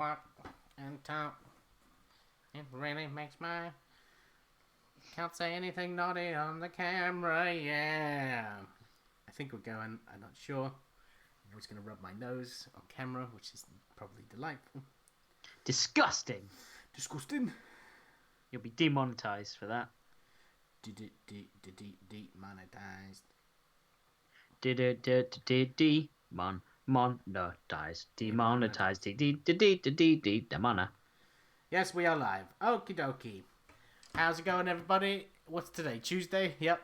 walk and talk. It really makes my... Can't say anything naughty on the camera, yeah. I think we're going, I'm not sure. I'm just going to rub my nose on camera, which is probably delightful. Disgusting. Disgusting. You'll be demonetized for that. Demonetized. Demonetized. Demona. Yes, we are live. Okie dokie. How's it going, everybody? What's today? Tuesday? Yep.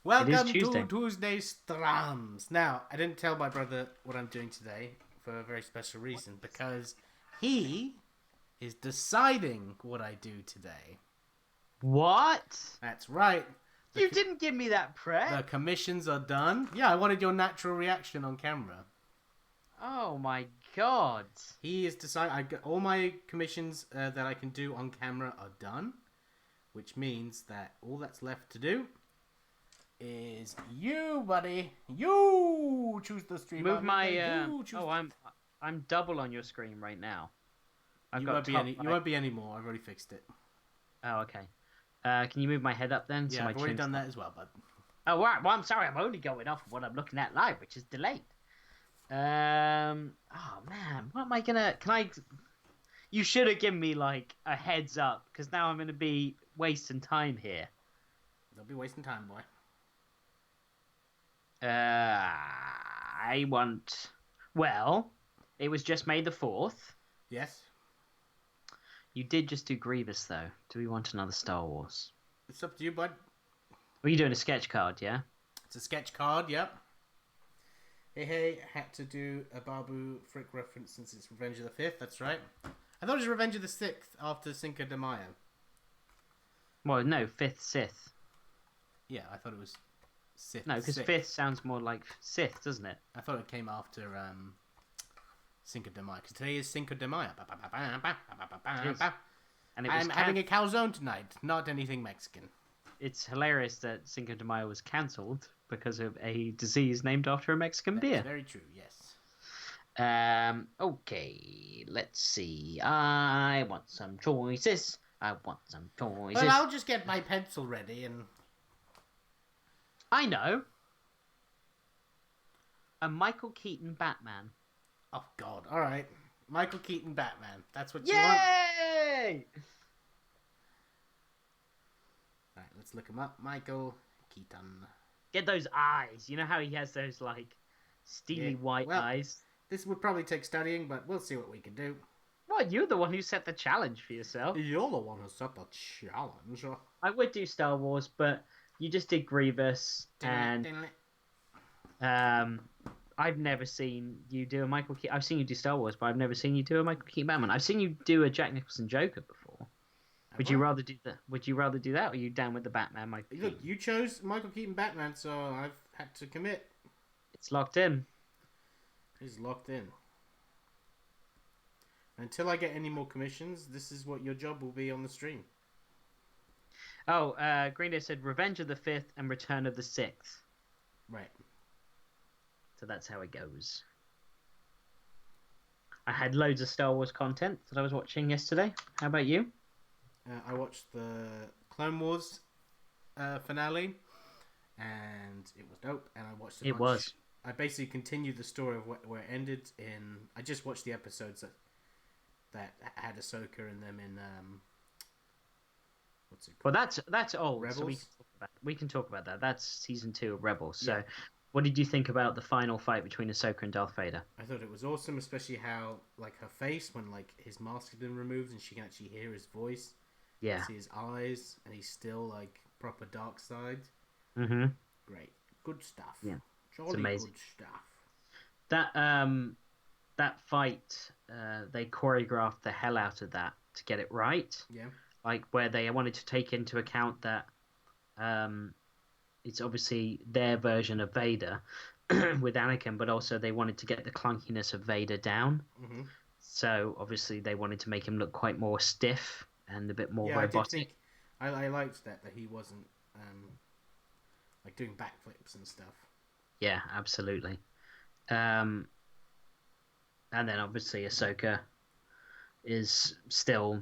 Welcome to Tuesday Strams. Now, I didn't tell my brother what I'm doing today for a very special reason, because he is deciding what I do today. What? That's right. You didn't give me that prep. The commissions are done. Yeah, I wanted your natural reaction on camera. Oh my god. He is deciding. All my commissions that I can do on camera are done, which means that all that's left to do is you, buddy. You choose the stream. Move my. I'm double on your screen right now. You won't be anymore. I've already fixed it. Oh, okay. Can you move my head up then? Yeah, I've already done that as well, bud. Oh, right. Well, I'm sorry. I'm only going off of what I'm looking at live, which is delayed. Oh man, what am I gonna? You should have given me like a heads up, because now I'm gonna be wasting time here. Don't be wasting time, boy. I want. Well, it was just May the 4th. Yes. You did just do Grievous, though. Do we want another Star Wars? It's up to you, bud. Are you doing a sketch card, yeah? It's a sketch card, yep. Hey, had to do a Babu Frick reference since it's Revenge of the 5th, that's right. I thought it was Revenge of the 6th after Cinco de Mayo. Well, no, 5th Sith. Yeah, I thought it was Sith. No, because 5th sounds more like Sith, doesn't it? I thought it came after Cinco de Mayo, because today is Cinco de Mayo. And I'm having a calzone tonight, not anything Mexican. It's hilarious that Cinco de Mayo was cancelled because of a disease named after a Mexican beer. Very true, yes. Okay, let's see. I want some choices. Well, I'll just get my pencil ready and... I know. A Michael Keaton Batman. Oh, God. All right. Michael Keaton Batman. That's what you want? Yay! All right, let's look him up. Michael Keaton. Get those eyes. You know how he has those, like, steely white eyes? This would probably take studying, but we'll see what we can do. Well, you're the one who set the challenge for yourself. You're the one who set the challenge. I would do Star Wars, but you just did Grievous, and I've never seen you do a Michael Keaton. I've seen you do Star Wars, but I've never seen you do a Michael Keaton Batman. I've seen you do a Jack Nicholson Joker before. Would you rather do that? Would you rather do that, or are you down with the Batman, Michael Keaton? Look, you chose Michael Keaton Batman, so I've had to commit. It's locked in. It's locked in. Until I get any more commissions, this is what your job will be on the stream. Oh, Green Day said Revenge of the 5th and Return of the 6th. Right. So that's how it goes. I had loads of Star Wars content that I was watching yesterday. How about you? I watched the Clone Wars finale, and it was dope. And I watched It was. I basically continued the story of where it ended in... I just watched the episodes that had Ahsoka and them in... what's it called? Well, that's old. Rebels? So we can talk about that. That's season 2 of Rebels. So, Yeah. What did you think about the final fight between Ahsoka and Darth Vader? I thought it was awesome, especially how, like, her face, when, like, his mask had been removed and she can actually hear his voice. Yeah. See his eyes, and he's still, like, proper dark side. Mm-hmm. Great. Good stuff. Yeah. Jolly It's amazing. good stuff. That fight, they choreographed the hell out of that to get it right. Yeah. Like, where they wanted to take into account that it's obviously their version of Vader with Anakin, but also they wanted to get the clunkiness of Vader down. Mm-hmm. So, obviously, they wanted to make him look quite more stiff and a bit more robotic. I did think... I liked that he wasn't, like, doing backflips and stuff. Yeah, absolutely. And then obviously Ahsoka is still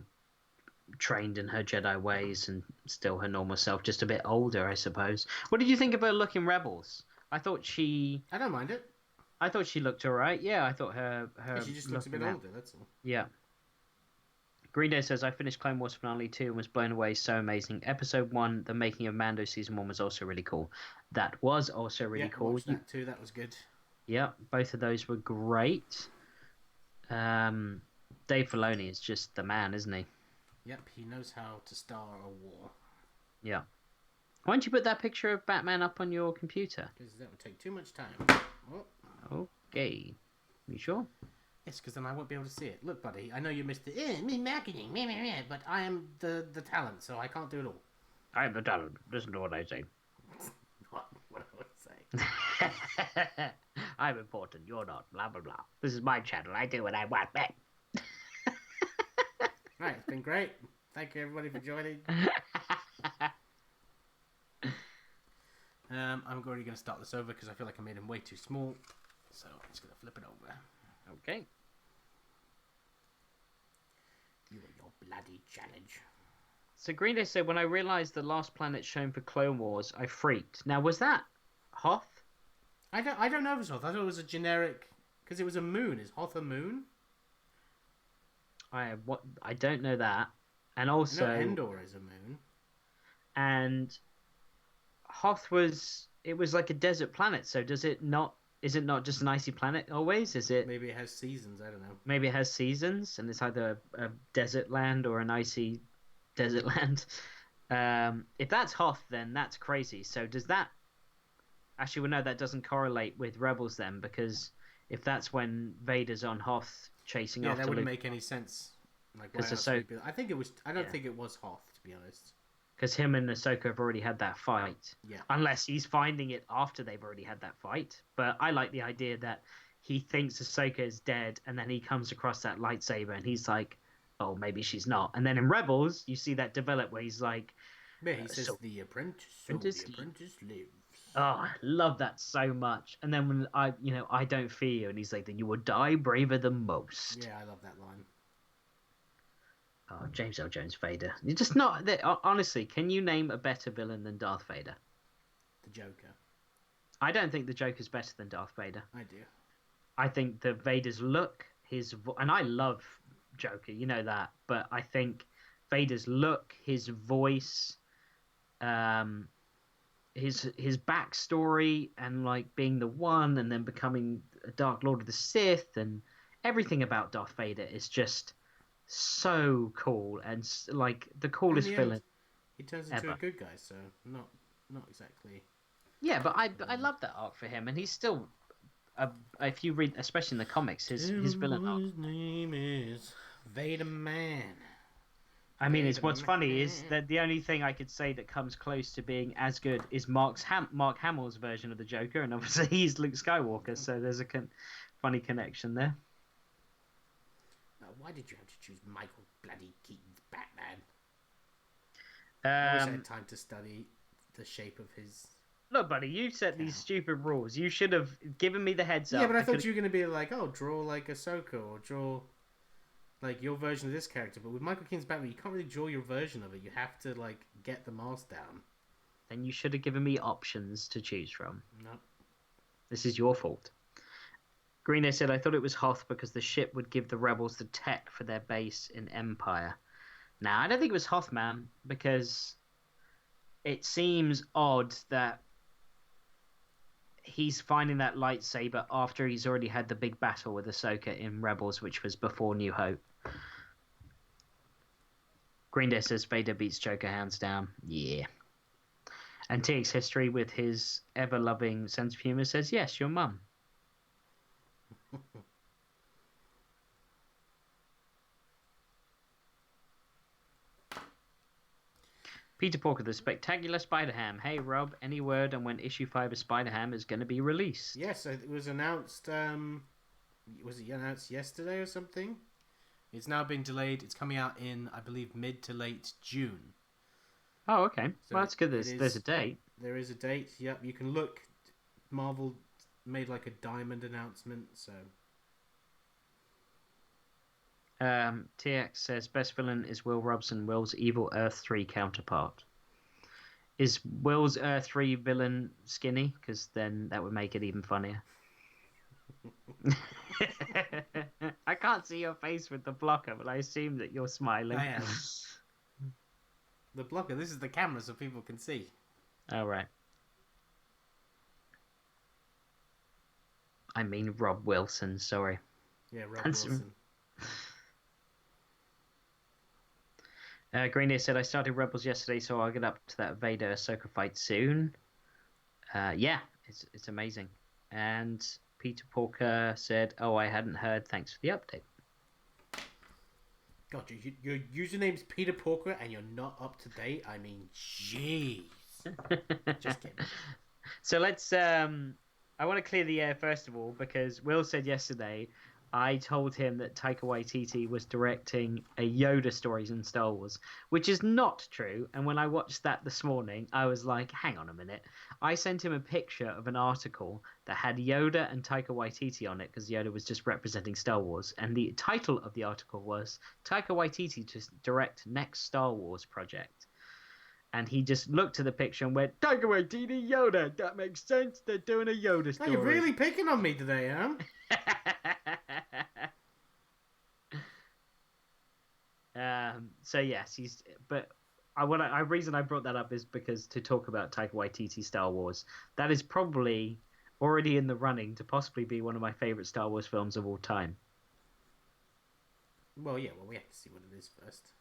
trained in her Jedi ways and still her normal self, just a bit older, I suppose. What did you think of her look in Rebels? I thought she I don't mind it. looked alright. Yeah, I thought her Yeah, she just looks a bit older, that's all. Yeah. Green Day says, I finished Clone Wars Finale 2 and was blown away. So amazing. Episode 1, the making of Mando Season 1 was also really cool. That was also really cool. Watched that too. That was good. Yeah, both of those were great. Dave Filoni is just the man, isn't he? Yep, he knows how to star a war. Yeah. Why don't you put that picture of Batman up on your computer? Because that would take too much time. Oh. Okay. You sure? Yes, because then I won't be able to see it. Look, buddy, I know you missed it. Me marketing, but I am the talent, so I can't do it all. I am the talent. Listen to what I say. What do I say? I'm important. You're not. Blah, blah, blah. This is my channel. I do what I want. Right, it's been great. Thank you, everybody, for joining. I'm already going to start this over because I feel like I made him way too small. So I'm just going to flip it over. Okay. You and your bloody challenge. So Green Day said, when I realised the last planet shown for Clone Wars, I freaked. Now, was that Hoth? I don't know if it's Hoth. I thought it was a generic... Because it was a moon. Is Hoth a moon? I don't know that. And also... No, Endor is a moon. And Hoth was... It was like a desert planet, so does it not... Is it not just an icy planet always? Is it... Maybe it has seasons, I don't know. Maybe it has seasons, and it's either a desert land or an icy desert land. If that's Hoth, then that's crazy. So does that... Actually, well, no, that doesn't correlate with Rebels then, because if that's when Vader's on Hoth chasing after Luke... Yeah, that wouldn't Luke, make any sense. Like, I think it was... I don't think it was Hoth, to be honest. because him and Ahsoka have already had that fight. Yeah. Unless he's finding it after they've already had that fight. But I like the idea that he thinks Ahsoka is dead, and then he comes across that lightsaber, and he's like, oh, maybe she's not. And then in Rebels, you see that develop where he's like... Yeah, he says, the apprentice lives. Oh, I love that so much. And then when I don't fear you, and he's like, then you will die braver than most. Yeah, I love that line. Oh, James L. Jones Vader. You're just not... Honestly, can you name a better villain than Darth Vader? The Joker. I don't think the Joker's better than Darth Vader. I do. I think the Vader's look, and I love Joker, you know that, but I think Vader's look, his voice, his backstory, and like being the one, and then becoming a Dark Lord of the Sith, and everything about Darth Vader is just so cool, and like the coolest villain. He turns into a good guy, so not exactly. Yeah, but I love that arc for him, and he's still. If you read, especially in the comics, his villain arc. His name is Vader Man. I mean, what's funny is that the only thing I could say that comes close to being as good is Mark Hamill's version of the Joker, and obviously he's Luke Skywalker, so there's a funny connection there. Why did you have to choose Michael bloody Keaton's Batman? I wish I had time to study the shape of his... Look, buddy, you set these stupid rules. You should have given me the heads up. Yeah, but I thought you were going to be like, oh, draw like Ahsoka, or draw like your version of this character. But with Michael Keaton's Batman, you can't really draw your version of it. You have to like get the mask down. Then you should have given me options to choose from. No. This is your fault. Green said, I thought it was Hoth because the ship would give the rebels the tech for their base in Empire. Now, I don't think it was Hoth, man, because it seems odd that he's finding that lightsaber after he's already had the big battle with Ahsoka in Rebels, which was before New Hope. Green Day says Vader beats Joker hands down. Yeah. And TX History, with his ever-loving sense of humor, says, yes, your mum. Peter Porker, the Spectacular Spider-Ham. Hey, Rob, any word on when issue 5 of Spider-Ham is going to be released? Yes, it was announced, was it announced yesterday or something? It's now been delayed. It's coming out in, I believe, mid to late June. Oh, okay. So well, that's good. There's a date. There is a date, yep. You can look. Marvel made like a diamond announcement, so... TX says best villain is Will Robson, Will's evil Earth 3 counterpart. Is Will's Earth 3 villain skinny? Because then that would make it even funnier. I can't see your face with the blocker, but I assume that you're smiling. I am. The blocker. This is the camera, so people can see. Oh, right. I mean Rob Wilson, sorry. Yeah, Rob Wilson. Green Day said, I started Rebels yesterday, so I'll get up to that Vader Ahsoka fight soon. Yeah, it's amazing. And Peter Porker said, oh, I hadn't heard. Thanks for the update. God, your username's Peter Porker and you're not up to date? I mean, jeez. Just kidding. So let's... I want to clear the air first of all, because Will said yesterday I told him that Taika Waititi was directing a Yoda stories in Star Wars, which is not true. And when I watched that this morning, I was like, hang on a minute. I sent him a picture of an article that had Yoda and Taika Waititi on it, because Yoda was just representing Star Wars. And the title of the article was Taika Waititi to direct next Star Wars project. And he just looked at the picture and went, Taika Waititi, Yoda. That makes sense. They're doing a Yoda story. Oh, you're really picking on me today, huh? So yes, reason I brought that up is because to talk about Taika Waititi Star Wars, that is probably already in the running to possibly be one of my favorite Star Wars films of all time. Well, yeah, we have to see what it is first.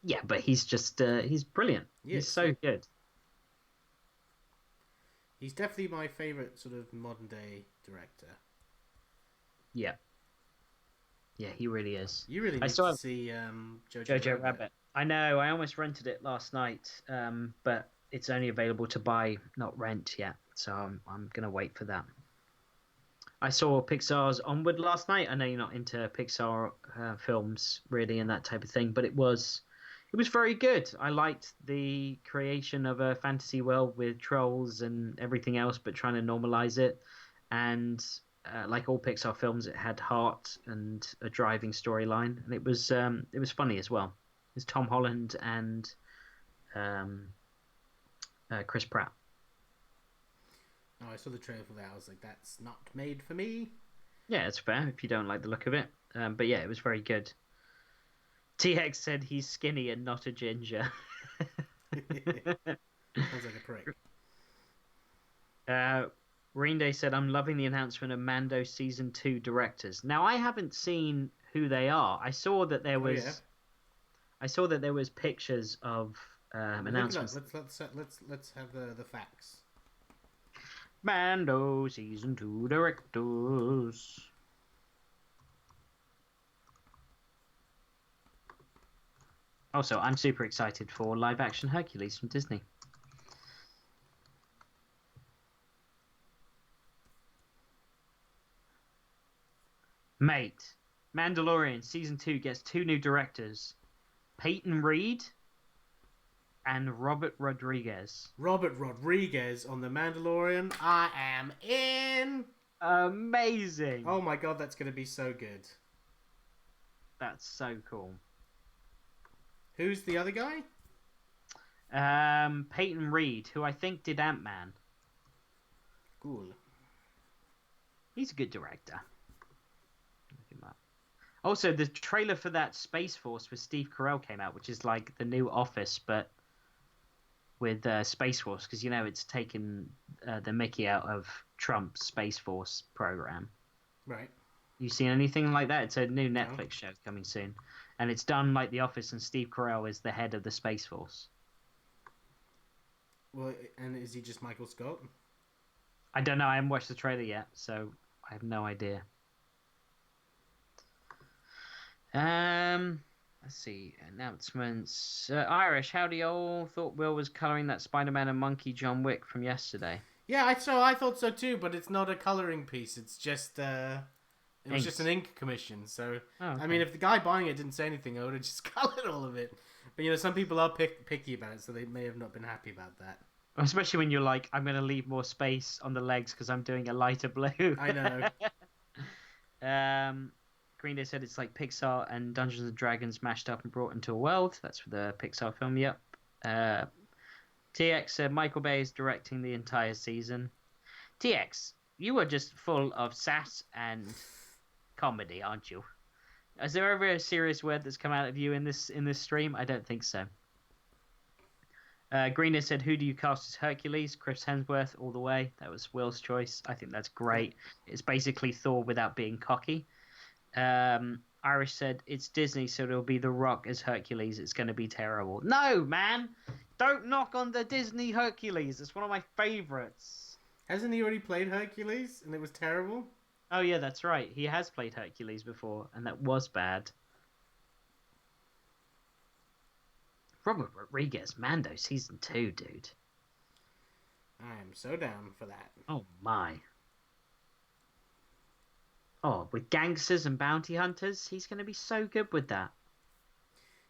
Yeah, but he's just he's brilliant. Yes. He's so good. He's definitely my favorite sort of modern day director. Yeah. Yeah, he really is. You really need to see Jojo Rabbit. I know. I almost rented it last night, but it's only available to buy, not rent yet. So I'm gonna wait for that. I saw Pixar's Onward last night. I know you're not into Pixar films really and that type of thing, but it was very good. I liked the creation of a fantasy world with trolls and everything else, but trying to normalize it. And like all Pixar films, it had heart and a driving storyline, and it was funny as well. It's Tom Holland and Chris Pratt. Oh, I saw the trailer for that. I was like, that's not made for me. Yeah, it's fair if you don't like the look of it. But yeah, it was very good. TX said he's skinny and not a ginger. Sounds like a prick. Green Day said, I'm loving the announcement of Mando Season 2 directors. Now, I haven't seen who they are. I saw that there was... Oh, yeah. I saw that there was pictures of announcements. Let's have the facts. Mando Season 2 directors. Also, I'm super excited for live-action Hercules from Disney. Mate, Mandalorian Season 2 gets 2 new directors. Peyton Reed and Robert Rodriguez. Robert Rodriguez on The Mandalorian. I am in. Amazing. Oh my god, that's going to be so good. That's so cool. Who's the other guy? Peyton Reed, who I think did Ant-Man. Cool. He's a good director. Also, the trailer for that Space Force with Steve Carell came out, which is like the new Office, but with Space Force, because, you know, it's taken the mickey out of Trump's Space Force program. Right. You seen anything like that? It's a new Netflix show coming soon. And it's done like The Office, and Steve Carell is the head of the Space Force. Well, and is he just Michael Scott? I don't know. I haven't watched the trailer yet, so I have no idea. Let's see. Announcements. Irish, how do y'all thought Will was colouring that Spider-Man and Monkey John Wick from yesterday? Yeah, I thought so too, but it's not a colouring piece. It's just... It was just an ink commission, so... Oh, okay. I mean, if the guy buying it didn't say anything, I would have just coloured all of it. But, you know, some people are picky about it, so they may have not been happy about that. Especially when you're like, I'm going to leave more space on the legs because I'm doing a lighter blue. I know. Green Day said it's like Pixar and Dungeons and Dragons mashed up and brought into a world. That's for the Pixar film. Yep. TX said Michael Bay is directing the entire season. TX, you are just full of sass and comedy, aren't you? Is there ever a serious word that's come out of you in this stream? I don't think so. Greener said, "Who do you cast as Hercules?" Chris Hemsworth, all the way. That was Will's choice. I think that's great. It's basically Thor without being cocky. Irish said, "It's Disney, so it'll be The Rock as Hercules. It's going to be terrible." No, man! Don't knock on the Disney Hercules. It's one of my favorites. Hasn't he already played Hercules and it was terrible? Oh, yeah, that's right. He has played Hercules before, and that was bad. Robert Rodriguez, Mando, Season 2, dude. I am so down for that. Oh, my. Oh, with gangsters and bounty hunters, he's going to be so good with that.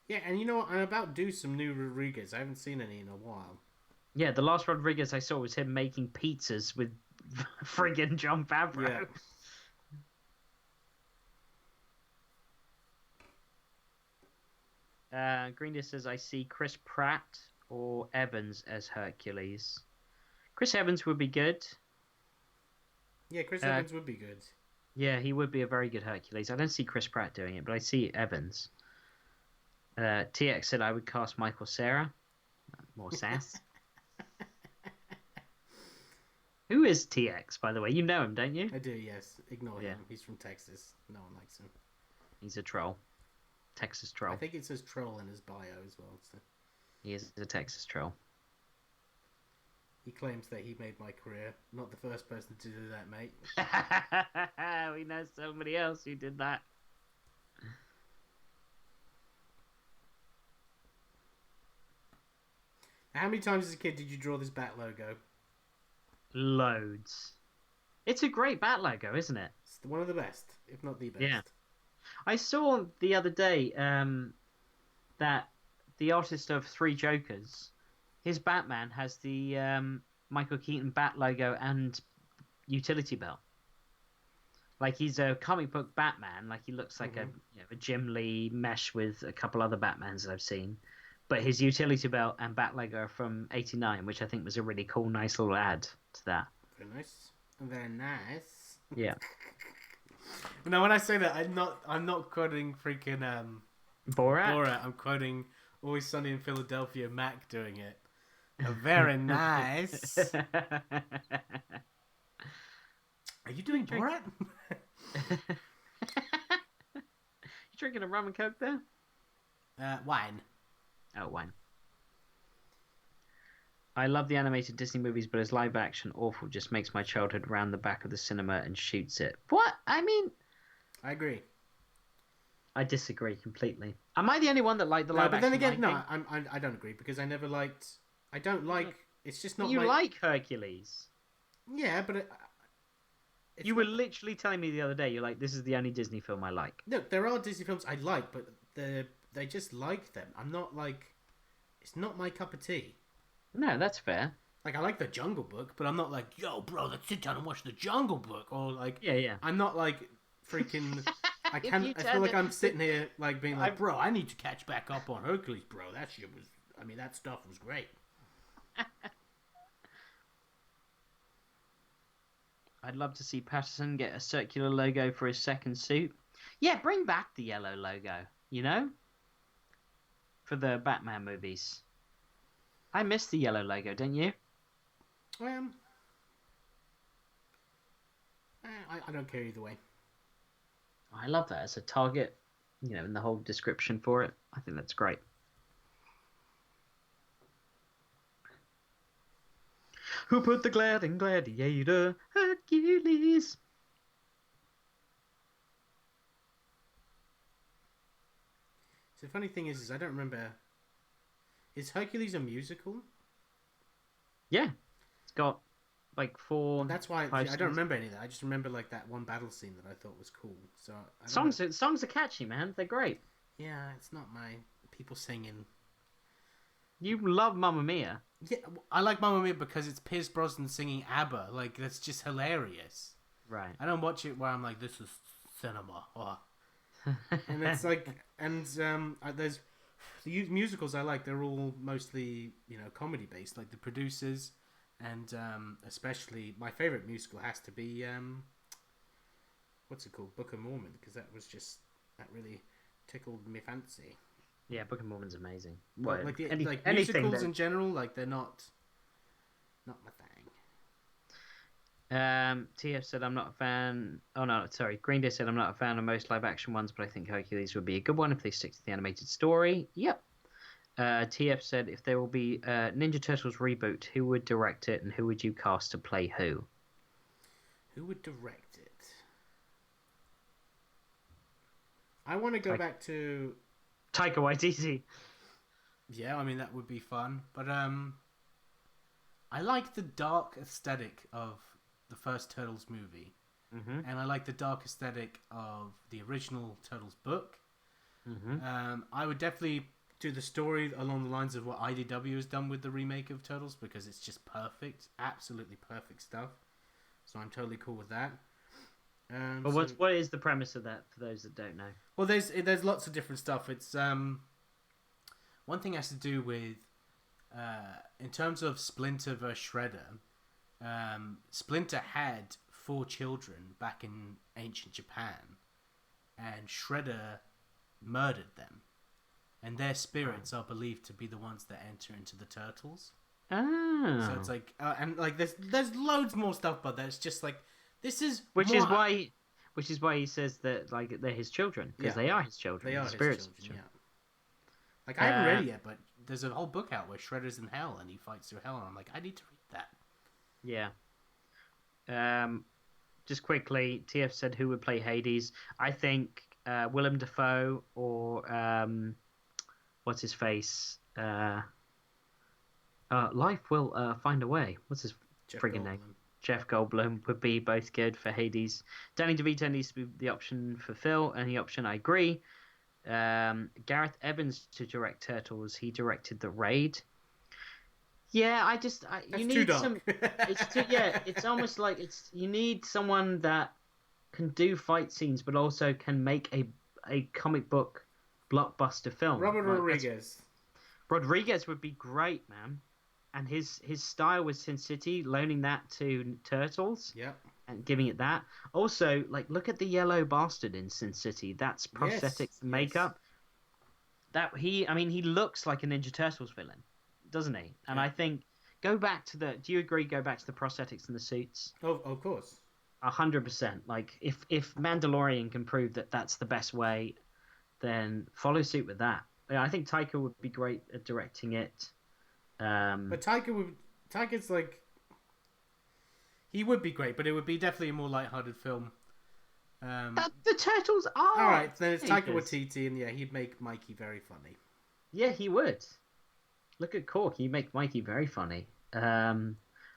Yeah, and you know what? I'm about to do some new Rodriguez. I haven't seen any in a while. Yeah, the last Rodriguez I saw was him making pizzas with friggin' John Favreau. Yeah. Green says, "I see Chris Pratt or Evans as Hercules." Chris Evans would be good. Yeah, Chris Evans would be good. Yeah, he would be a very good Hercules. I don't see Chris Pratt doing it, but I see Evans. TX said I would cast Michael Cera. More sass. Who is TX, by the way? You know him, don't you? I do, yes. Ignore him. He's from Texas. No one likes him. He's a troll. Texas troll. I think it says troll in his bio as well. So. He is a Texas troll. He claims that he made my career. Not the first person to do that, mate. We know somebody else who did that. How many times as a kid did you draw this bat logo? Loads. It's a great bat logo, isn't it? It's one of the best, if not the best. Yeah. I saw the other day that the artist of Three Jokers, his Batman has the Michael Keaton bat logo and utility belt. Like, he's a comic book Batman. Like, he looks like a Jim Lee mesh with a couple other Batmans that I've seen. But his utility belt and bat logo are from '89, which I think was a really cool, nice little add to that. Very nice. Very nice. Yeah. Now, when I say that, I'm not quoting freaking Borat. I'm quoting Always Sunny in Philadelphia, Mac doing it. Very nice. Are you doing Borat? You drinking a rum and coke there? Wine. Oh, wine. I love the animated Disney movies, but as live action, awful. Just makes my childhood round the back of the cinema and shoots it. What? I mean... I agree. I disagree completely. Am I the only one that liked the live action? But then again, no, I don't agree, because I never liked... I don't like... It's just not but you like Hercules. Yeah, but... You were literally telling me the other day, you're like, this is the only Disney film I like. Look, there are Disney films I like, but they just like them. I'm not like... It's not my cup of tea. No, that's fair. Like, I like The Jungle Book, but I'm not like, yo, bro, let's sit down and watch The Jungle Book. Or like... Yeah. I'm not like freaking... I feel like I'm sitting here like being like, bro, I need to catch back up on Hercules, bro. That shit was... I mean, that stuff was great. I'd love to see Patterson get a circular logo for his second suit. Yeah, bring back the yellow logo, you know? For the Batman movies. I miss the yellow logo, don't you? I don't care either way. I love that as a target, you know, in the whole description for it. I think that's great. Who put the glad in Gladiator? Hercules. So the funny thing is I don't remember... Is Hercules a musical? Yeah. It's got like 4... That's why I don't remember any of that. I just remember like that one battle scene that I thought was cool. So songs are catchy, man. They're great. Yeah, it's not my people singing. You love Mamma Mia. Yeah, I like Mamma Mia because it's Pierce Brosnan singing ABBA. Like, that's just hilarious. Right. I don't watch it where I'm like, this is cinema. Oh. And it's like, and there's the musicals I like. They're all mostly comedy based, like The Producers, and especially my favorite musical has to be what's it called, Book of Mormon, because that really tickled me fancy. Yeah, Book of Mormon's amazing. But like musicals in general, like they're not my thing. TF said I'm not a fan. Oh no, sorry. Green Day said I'm not a fan of most live action ones, but I think Hercules would be a good one if they stick to the animated story. Yep. TF said if there will be a Ninja Turtles reboot, who would direct it and who would you cast to play who? Who would direct it? I want to go back to Taika Waititi. Yeah, I mean that would be fun, but I like the dark aesthetic of the first Turtles movie, and I like the dark aesthetic of the original Turtles book. I would definitely do the story along the lines of what IDW has done with the remake of Turtles, because it's just perfect, absolutely perfect stuff. So I'm totally cool with that. But what is the premise of that for those that don't know? Well, there's lots of different stuff. It's one thing has to do with in terms of Splinter versus Shredder. Splinter had 4 children back in ancient Japan, and Shredder murdered them, and their spirits are believed to be the ones that enter into the Turtles. So it's like, and like there's loads more stuff, but there's just like this is which is why he says that like they're his children, because they are his children. They are his spirits. Yeah. Like I haven't read it yet, but there's a whole book out where Shredder's in hell and he fights through hell, and I'm like, I need to read that. Yeah. Just quickly, TF said who would play Hades. I think Willem Dafoe or what's his face? Life will find a way. What's his friggin' name? Jeff Goldblum would be both good for Hades. Danny DeVito needs to be the option for Phil. Any option, I agree. Gareth Evans to direct Turtles. He directed The Raid. Yeah, you need too dark. some. It's almost like you need someone that can do fight scenes, but also can make a comic book blockbuster film. Robert Rodriguez. Rodriguez would be great, man. And his style with Sin City, loaning that to Turtles, and giving it that. Also, like, look at the yellow bastard in Sin City. That's prosthetics and makeup. He looks like a Ninja Turtles villain, doesn't he? And I think go back to the prosthetics and the suits? Oh, of course. 100%. Like, if Mandalorian can prove that that's the best way, then follow suit with that. Yeah, I think Taika would be great at directing it. But Taika's like, he would be great, but it would be definitely a more lighthearted film. The Turtles are. All right, then it's Taika Waititi, and he'd make Mikey very funny. Yeah, he would. Look at Cork, he'd make Mikey very funny.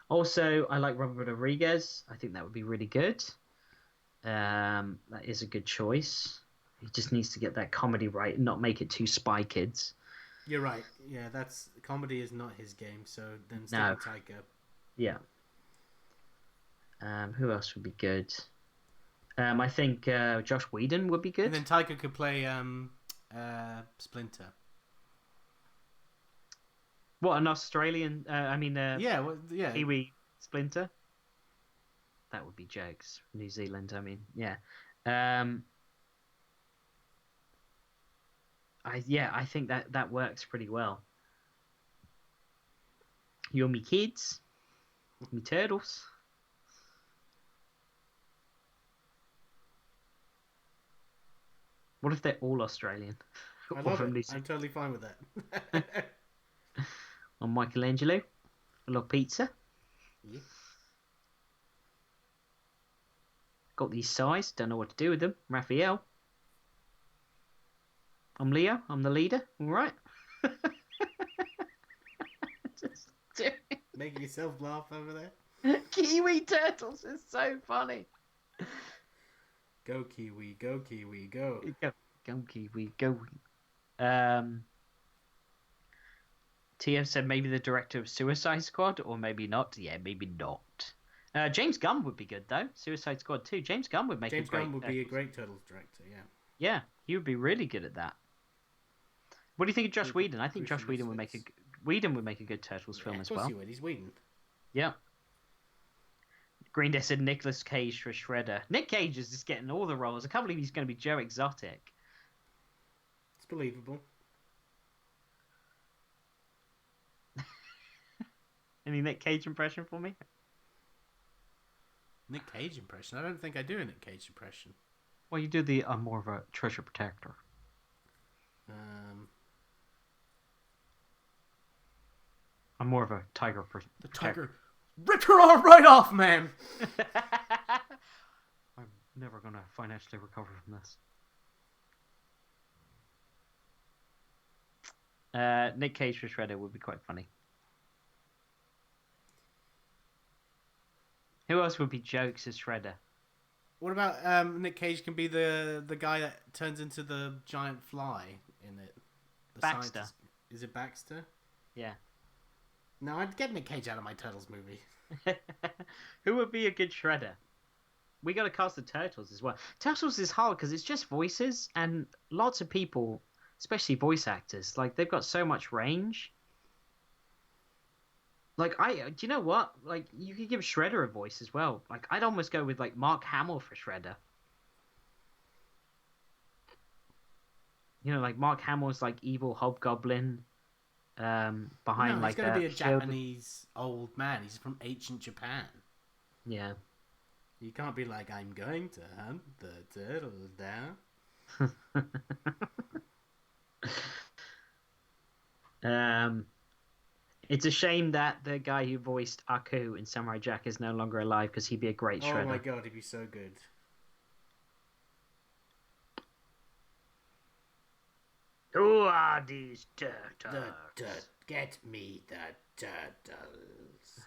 Also, I like Robert Rodriguez. I think that would be really good. That is a good choice. He just needs to get that comedy right and not make it too Spy Kids. You're right. Yeah, comedy is not his game. So then stick with Taika. Yeah. Who else would be good? I think Josh Whedon would be good. And then Taika could play Splinter. What, an Australian? Kiwi Splinter. That would be jokes. New Zealand. I think that works pretty well. You're me kids, me turtles. What if they're all Australian? I love it. I'm totally fine with that. I'm Michelangelo. A little pizza. Yeah. Got these size. Don't know what to do with them. Raphael. I'm Leo. I'm the leader. All right. Making yourself laugh over there. Kiwi turtles is so funny. Go Kiwi, go Kiwi, go. Go Kiwi, go. TF said maybe the director of Suicide Squad, or maybe not. Yeah, maybe not. James Gunn would be good though. Suicide Squad 2. James Gunn would make. James Gunn would be a great Turtles director. Yeah. Yeah, He would be really good at that. What do you think of Josh Whedon? I think Josh Whedon would make a good Turtles film as well. Of course he would. He's Whedon. Yeah. Green Day said Nicolas Cage for Shredder. Nick Cage is just getting all the roles. I can't believe he's going to be Joe Exotic. It's believable. Any Nick Cage impression for me? Nick Cage impression? I don't think I do a Nick Cage impression. Well, you do the I'm more of a treasure protector. I'm more of a tiger person. The tiger. Rip her arm right off, man! I'm never going to financially recover from this. Nick Cage for Shredder would be quite funny. Who else would be jokes as Shredder? What about Nick Cage can be the guy that turns into the giant fly in it? The Baxter. Scientist. Is it Baxter? Yeah. No, I'd get Nick Cage out of my Turtles movie. Who would be a good Shredder? We got to cast the Turtles as well. Turtles is hard because it's just voices, and lots of people, especially voice actors, like they've got so much range. Like do you know what? Like you could give Shredder a voice as well. Like I'd almost go with like Mark Hamill for Shredder. You know, like Mark Hamill's like evil hobgoblin. Behind no, like he's gonna be a Japanese old man. He's from ancient Japan. Yeah. You can't be like, I'm going to hunt the turtles down. It's a shame that the guy who voiced Aku in Samurai Jack is no longer alive because he'd be a great Shredder. Oh my god, he'd be so good. Who are these turtles? Get me the turtles.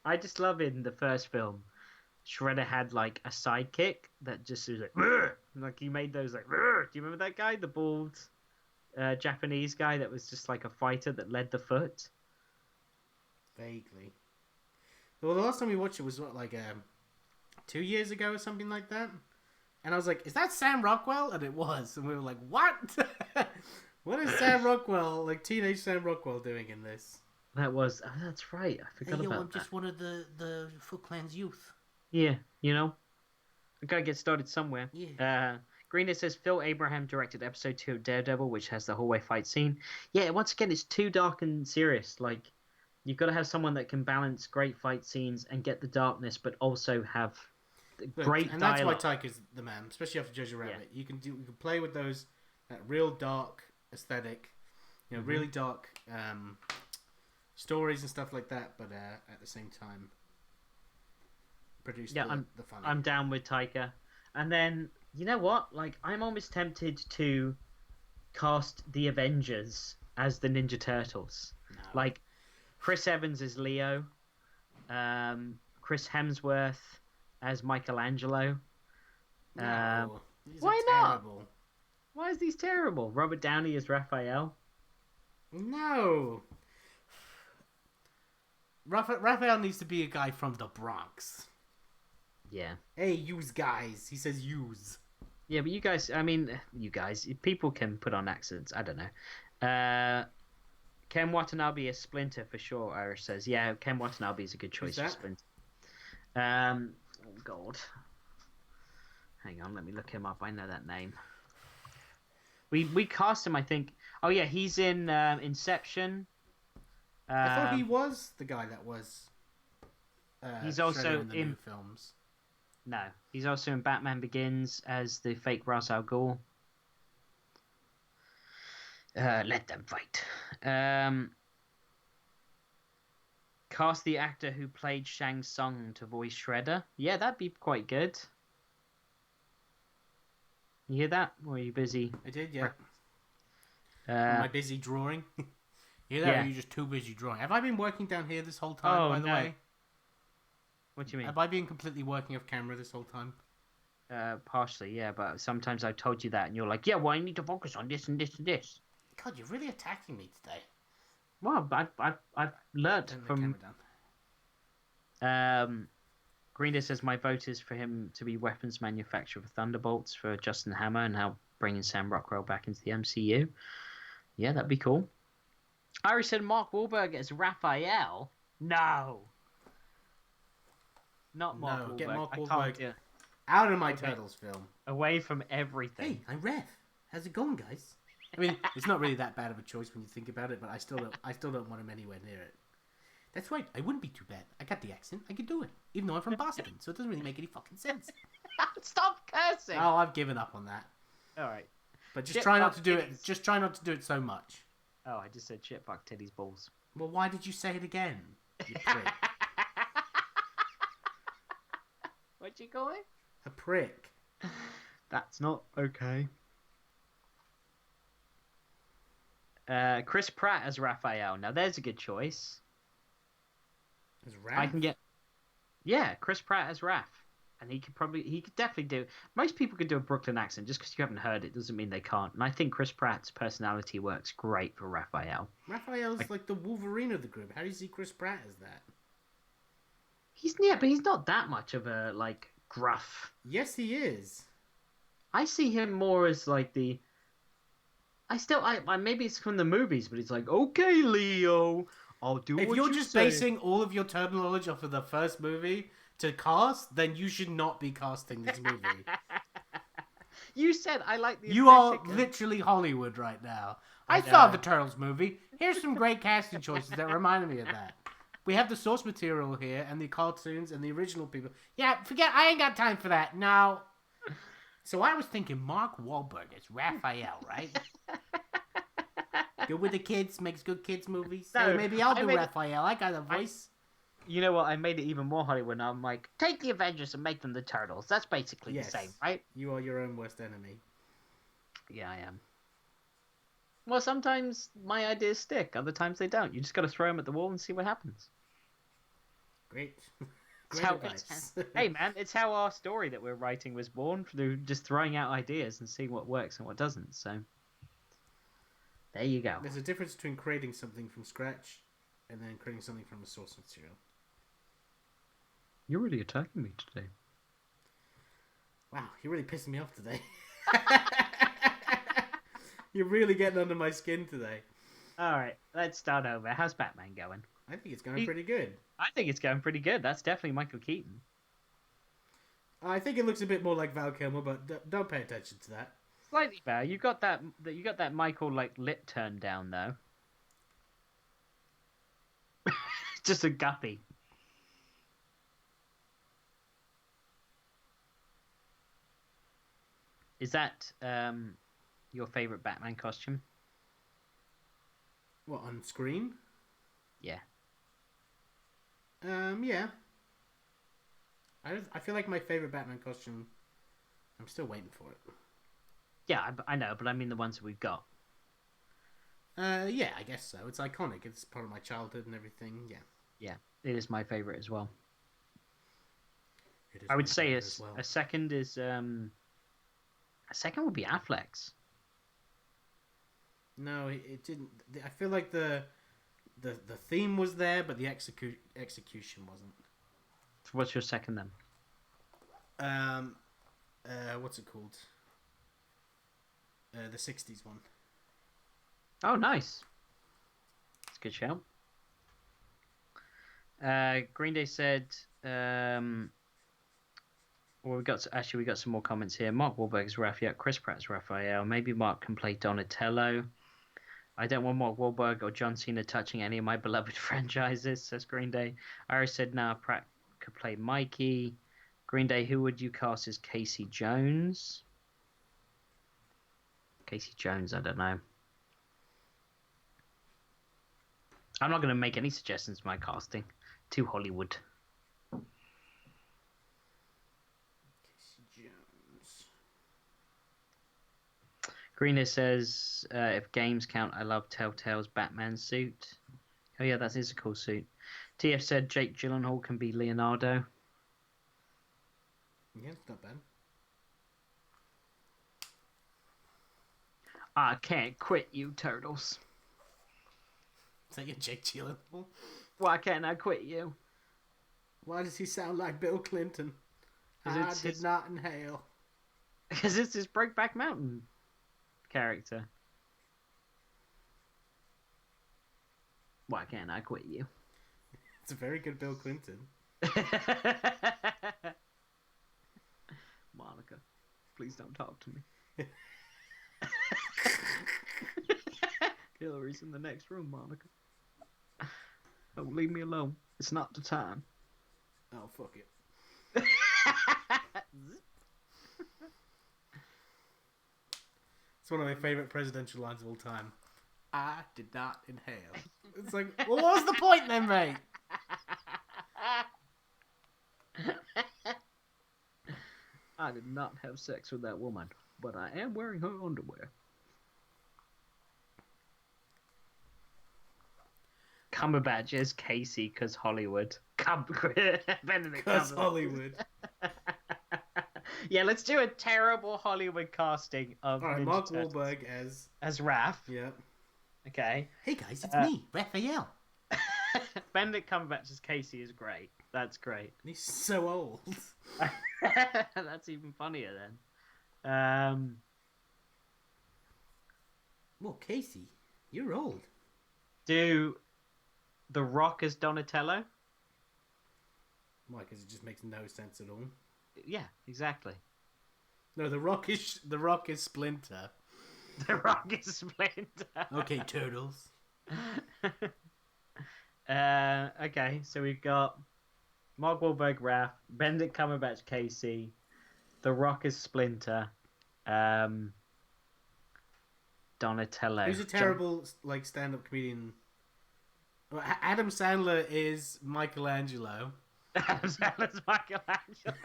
I just love in the first film, Shredder had like a sidekick that just was like, "Rrr!" Like he made those like, "Rrr!" Do you remember that guy, the bald Japanese guy that was just like a fighter that led the foot? Vaguely. Well, the last time we watched it was what, like 2 years ago or something like that. And I was like, is that Sam Rockwell? And it was. And we were like, what? What is Sam Rockwell, like teenage Sam Rockwell, doing in this? That was, that's right. I forgot about that. I'm just one of the Foot Clan's youth. Yeah, you know. We gotta get started somewhere. Yeah. Greener says Phil Abraham directed episode 2 of Daredevil, which has the hallway fight scene. Yeah, once again, it's too dark and serious. Like, you've got to have someone that can balance great fight scenes and get the darkness, but also have great and dialogue. that's why Taika's the man, especially after Jojo Rabbit. Yeah. You can play with that real dark aesthetic, you know, really dark stories and stuff like that, but at the same time produce the fun. I'm down with Taika. And then, you know what? Like, I'm almost tempted to cast the Avengers as the Ninja Turtles. No. Like, Chris Evans as Leo, Chris Hemsworth as Michelangelo. No, why not? Why is these terrible? Robert Downey as Raphael. No. Raphael needs to be a guy from the Bronx. Yeah. Hey, yous guys. He says yous. Yeah, but you guys, people can put on accents. I don't know. Ken Watanabe as Splinter for sure, Irish says. Yeah, Ken Watanabe is a good choice for Splinter. Oh, God. Hang on, let me look him up. I know that name. We cast him, I think. Oh, yeah, he's in Inception. I thought he was the guy that was he's also in the new films. No, he's also in Batman Begins as the fake Ra's al Ghul. Let them fight. Cast the actor who played Shang Tsung to voice Shredder. Yeah, that'd be quite good. You hear that? Or are you busy? I did, yeah. Am I busy drawing? You hear that? Yeah. Or are you just too busy drawing? Have I been working down here this whole time, by the way? What do you mean? Have I been completely working off camera this whole time? Partially, yeah, but sometimes I've told you that and you're like, yeah, well, I need to focus on this and this and this. God, you're really attacking me today. Well, I've learnt from Green Day says my vote is for him to be weapons manufacturer for Thunderbolts for Justin Hammer and help bringing Sam Rockwell back into the MCU. Yeah, that'd be cool. Irish said Mark Wahlberg as Raphael. No. Not Mark Wahlberg. Get Mark I Wahlberg can't do it. out of my Turtles film. Away from everything. Hey, I'm Rev. How's it going, guys? I mean, it's not really that bad of a choice when you think about it, but I still don't want him anywhere near it. That's right. I wouldn't be too bad. I got the accent. I could do it, even though I'm from Boston, so it doesn't really make any fucking sense. Stop cursing. Oh, I've given up on that. All right. But just try not to do it. Just try not to do it so much. Oh, I just said shit, fuck, titties, balls. Well, why did you say it again? You prick. What'd you call it? A prick. That's not okay. Chris Pratt as Raphael. Now, there's a good choice. As Raph? I can get... Yeah, Chris Pratt as Raph. And he could definitely do... Most people could do a Brooklyn accent. Just because you haven't heard it doesn't mean they can't. And I think Chris Pratt's personality works great for Raphael. Raphael's like the Wolverine of the group. How do you see Chris Pratt as that? But he's not that much of a, like, gruff. Yes, he is. I see him more as, like, the... I maybe it's from the movies, but it's like, okay, Leo, I'll do what you say. If you're just basing all of your turtle knowledge off of the first movie to cast, then you should not be casting this movie. You said I like the... You are literally Hollywood right now. I saw the Turtles movie. Here's some great casting choices that reminded me of that. We have the source material here, and the cartoons, and the original people. Yeah, I ain't got time for that. No. So I was thinking Mark Wahlberg is Raphael, right? Good with the kids, makes good kids movies. No, hey, maybe I'll do Raphael. I got a voice. You know what? I made it even more Hollywood. I'm like, take the Avengers and make them the Turtles. That's basically the same, right? You are your own worst enemy. Yeah, I am. Well, sometimes my ideas stick. Other times they don't. You just got to throw them at the wall and see what happens. Great. Hey, man, it's how our story that we're writing was born, through just throwing out ideas and seeing what works and what doesn't. So, there you go. There's a difference between creating something from scratch and then creating something from the source material. You're really attacking me today. Wow, you're really pissing me off today. You're really getting under my skin today. All right, let's start over. How's Batman going? I think it's going pretty good. I think it's going pretty good. That's definitely Michael Keaton. I think it looks a bit more like Val Kilmer, but don't pay attention to that. Slightly better. You got that Michael like lip turn down though. Just a guppy. Is that your favorite Batman costume? What, on screen? Yeah. Yeah. I feel like my favorite Batman costume, I'm still waiting for it. Yeah, I know, but I mean the ones that we've got. Yeah, I guess so. It's iconic. It's part of my childhood and everything. Yeah. Yeah, it is my favorite as well. I would say a second is a second would be Affleck's. No, it didn't. I feel like the theme was there, but the execution wasn't. What's your second then? What's it called? The 60s one. Oh, nice. That's a good shout. Green Day said, well, we got some more comments here. Mark Wahlberg's Raphael, Chris Pratt's Raphael. Maybe Mark can play Donatello. I don't want Mark Wahlberg or John Cena touching any of my beloved franchises, says Green Day. Iris said, nah, Pratt could play Mikey. Green Day, who would you cast as Casey Jones? Casey Jones, I don't know. I'm not going to make any suggestions for my casting. Too Hollywood. Casey Jones. Greener says, if games count, I love Telltale's Batman suit. Oh yeah, that is a cool suit. TF said Jake Gyllenhaal can be Leonardo. Yeah, it's not bad. I can't quit you, turtles. Is that your Jake Gyllenhaal? Why can't I quit you? Why does he sound like Bill Clinton? I did not inhale. Because it's his Brokeback Mountain character. Why can't I quit you? It's a very good Bill Clinton. Monica, please don't talk to me. Hillary's in the next room, Monica. Don't leave me alone. It's not the time. Oh, fuck it. It's one of my favorite presidential lines of all time. I did not inhale. It's like, well, what was the point then, mate? I did not have sex with that woman, but I am wearing her underwear. Cumberbatch is Casey because Hollywood. Because Hollywood. Yeah, let's do a terrible Hollywood casting of. All right, Ninja Mark Turtles. Wahlberg as Raph. Yeah. Okay. Hey guys, it's me, Raphael. Benedict Cumberbatch as Casey is great. That's great. He's so old. That's even funnier then. Well, Casey, you're old. Do The Rock as Donatello? Why? Because it just makes no sense at all. Yeah, exactly. No, The Rock is Splinter. The Rock is Splinter. Okay, turtles. Okay, so we've got Mark Wahlberg, Raph, Benedict Cumberbatch, Casey, The Rock is Splinter, Donatello. Who's a terrible stand-up comedian? Well, Adam Sandler is Michelangelo. Adam Sandler's Michelangelo.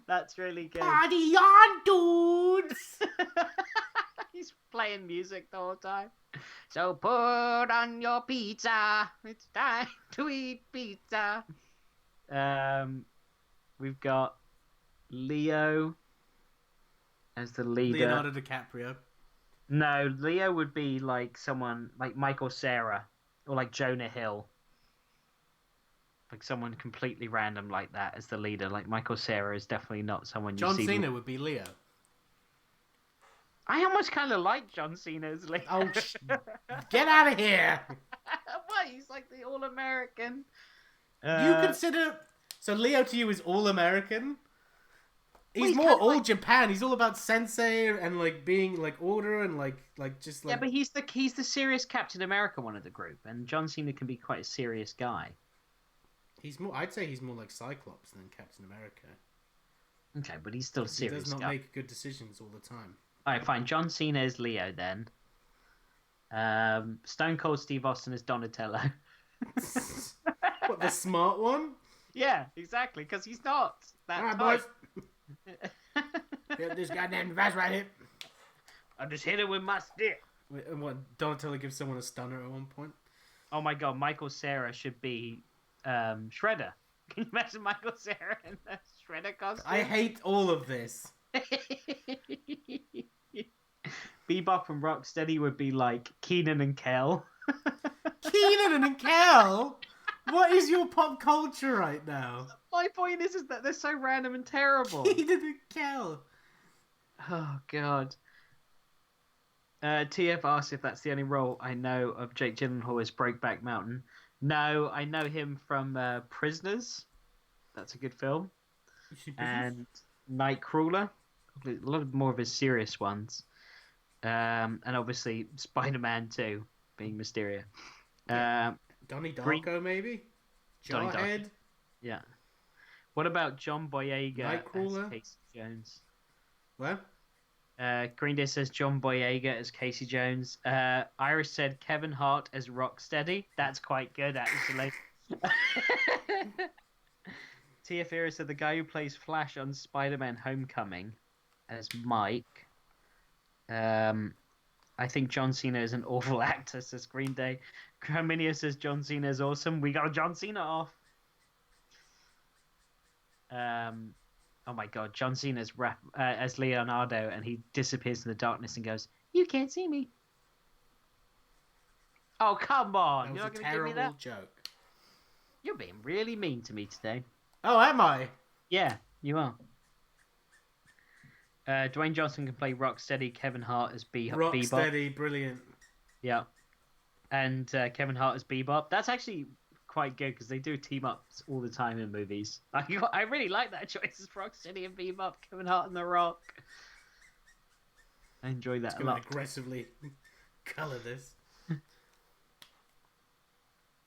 That's really good. Party on, dudes! He's playing music the whole time. So put on your pizza. It's time to eat pizza. We've got Leo as the leader. Leonardo DiCaprio. No, Leo would be like someone like Michael Cera or like Jonah Hill. Like someone completely random like that as the leader. Like Michael Cera is definitely not someone you see. John Cena would be Leo. I almost kind of like John Cena as Leo. Oh, get out of here! What? He's like the all-American. You consider... So Leo to you is all-American? He's Well, more all Japan. He's all about sensei and being order and just Yeah, but he's the serious Captain America one of the group, and John Cena can be quite a serious guy. He's more. I'd say he's more like Cyclops than Captain America. Okay, but he's still a serious guy. He does not make good decisions all the time. All right, fine. John Cena is Leo then. Stone Cold Steve Austin is Donatello. What, the smart one? Yeah, exactly. Because he's not that. All right, boys. Get this goddamn device right here. I just hit it with my stick. Wait, and what? Donatello gives someone a stunner at one point. Oh my god, Michael Cera should be Shredder. Can you imagine Michael Cera in a Shredder costume? I hate all of this. Bebop and Rocksteady would be like Keaton and Kel. Keaton and Kel? What is your pop culture right now? My point is that they're so random and terrible. Keaton and Kel. Oh god. TF asks if that's the only role I know of Jake Gyllenhaal as Brokeback Mountain. No, I know him from Prisoners. That's a good film. And Nightcrawler. A lot more of his serious ones. And obviously Spider-Man 2, being Mysterio. Donnie Darko, maybe? Jarhead? Yeah. What about John Boyega Nightcrawler? as Casey Jones? What? Green Day says John Boyega as Casey Jones. Iris said Kevin Hart as Rocksteady. That's quite good, actually. Tia Fira said the guy who plays Flash on Spider-Man Homecoming as Mike. I think John Cena is an awful actor, says Green Day. Carminio says John Cena is awesome. We got John Cena off. Oh my god, John Cena's as Leonardo, and he disappears in the darkness and goes, "You can't see me." Oh, come on. That You're was not a going to give me terrible that? joke. You're being really mean to me today. Oh, am I? Yeah, you are. Dwayne Johnson can play Rocksteady. Kevin Hart as Bebop. Rocksteady, brilliant. Yeah. And Kevin Hart as Bebop. That's actually quite good because they do team ups all the time in movies. I really like that choice as Rocksteady and Bebop. Kevin Hart and The Rock. I enjoy that a lot. Aggressively color this.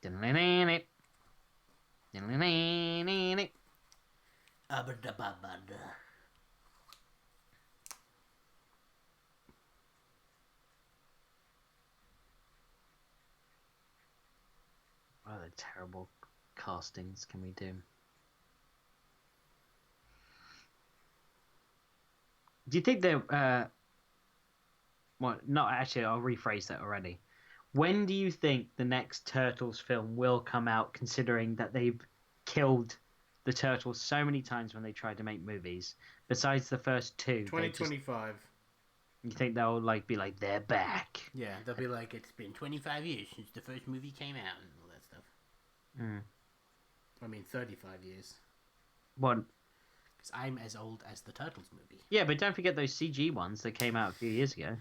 What other terrible castings can we do? Do you think they're well, not actually, I'll rephrase that already. When do you think the next Turtles film will come out, considering that they've killed the Turtles so many times when they tried to make movies? Besides the first two. 2025. You think they'll be like, they're back? Yeah, they'll be like, it's been 25 years since the first movie came out and all that stuff. I mean, 35 years. What? Because I'm as old as the Turtles movie. Yeah, but don't forget those CG ones that came out a few years ago.